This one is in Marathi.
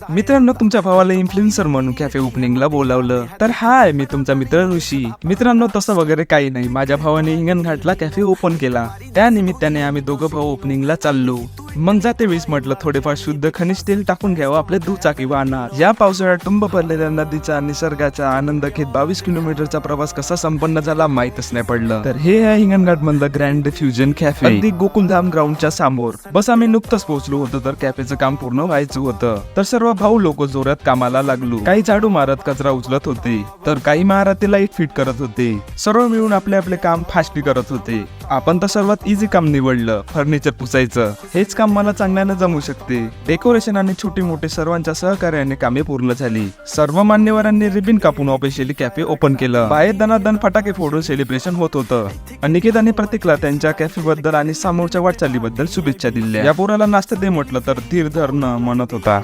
मित्रांनो, तुमच्या भावाला इन्फ्लुएन्सर म्हणून कॅफे ओपनिंगला बोलावलं. तर हाय, मी तुमचा मित्र ऋषी. मित्रांनो, तसं वगैरे काही नाही. माझ्या भावाने हिंगणघाटला कॅफे ओपन केला. त्या निमित्ताने आम्ही दोघं भाऊ ओपनिंगला चाललो. मग जाते वेळेस म्हटलं थोडेफार शुद्ध खनिज तेल टाकून घ्यावं आपल्या दुचाकी वाहनात. या पावसाळ्यात टुंब पडलेल्या नदीचा निसर्गाचा आनंद घेत 22 किलोमीटरचा प्रवास कसा संपन्न झाला माहीतच नाही पडलं. तर हे आहे हिंगणघाट मधलं ग्रँड फ्युजन कॅफे, अगदी गोकुलधाम ग्राउंडच्या समोर. बस आम्ही नुकतंच पोहोचलो होतो तर कॅफेचं काम पूर्ण व्हायचं होतं. तर सर्व भाऊ लोक जोरात कामाला लागलो. काही झाडू मारत कचरा उचलत होते, तर काही महाराती लाईट फिट करत होते. सर्व मिळून आपले आपले काम फास्टी करत होते. आपण तर सर्वात इझी काम निवडलं, फर्निचर पुसायचं. हेच काम मला चांगल्यानं जमू शकते. डेकोरेशन आणि छोटी मोठी सर्वांच्या सहकार्याने कामे पूर्ण झाली. सर्व मान्यवरांनी रिबिन कापून ऑफिशियली कॅफे ओपन केलं. बाहेर दनादन फटाके फोडून सेलिब्रेशन होत होतं. अनिकेत आणि प्रतीकला त्यांच्या कॅफे बद्दल आणि समोरच्या वाटचालीबद्दल शुभेच्छा दिल्या. या पोराला नाश्ता दे म्हटलं तर धीर धरणं म्हणत होता.